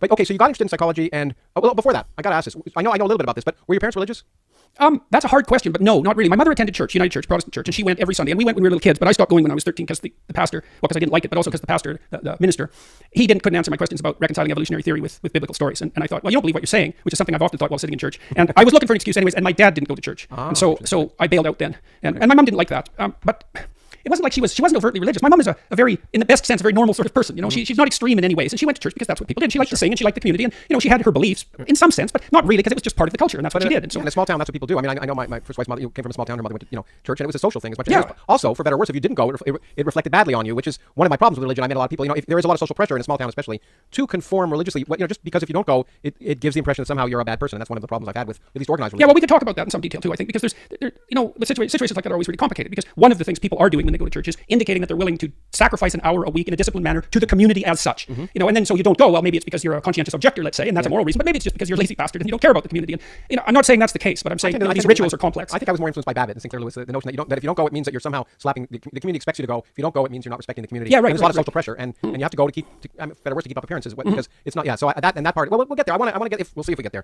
But okay, so you got interested in psychology, and well, before that, I got to ask this. I know a little bit about this, but were your parents religious? That's a hard question, but no, not really. My mother attended church, United Church, Protestant church, and she went every Sunday. And we went when we were little kids, but I stopped going when I was 13 because the pastor, well, because I didn't like it, but also because the pastor, the minister, he couldn't answer my questions about reconciling evolutionary theory with biblical stories. And I thought, well, you don't believe what you're saying, which is something I've often thought while sitting in church. And I was looking for an excuse anyways, and my dad didn't go to church. And so I bailed out then. And my mom didn't like that. But it wasn't like she wasn't overtly religious. My mom is a very, in the best sense, a very normal sort of person. You know, she's not extreme in any ways. And she went to church because that's what people did. She liked to sing and she liked the community. And, you know, she had her beliefs in some sense, but not really because it was just part of the culture. And that's what she did. And so in a small town, that's what people do. I mean, I know my first wife's mother came from a small town. Her mother went to, church, and it was a social thing as much as it was. Also, for better or worse, if you didn't go, it reflected badly on you, which is one of my problems with religion. I met a lot of people, if there is a lot of social pressure in a small town especially to conform religiously, just because if you don't go, it gives the impression that somehow you're a bad person. And that's one of the problems I've had with at least organized religion. Yeah, well, we could talk about that in some detail too, I think, because the situations like that are always really complicated, because one of the things people are doing when they go to church is indicating that they're willing to sacrifice an hour a week in a disciplined manner to the community as such. And then so you don't go. Well, maybe it's because you're a conscientious objector, let's say, and that's a moral reason, but maybe it's just because you're a lazy bastard and you don't care about the community. And I'm not saying that's the case, but I'm saying these rituals are complex. I think I was more influenced by Babbitt and Sinclair Lewis, the notion that if you don't go, it means that you're somehow slapping the community expects you to go. If you don't go, it means you're not respecting the community. Yeah, right. And there's a lot of social pressure, and you have to go to keep better worse to keep up appearances because it's not. Yeah, so that part. Well, we'll get there. I want to get. We'll see if we get there.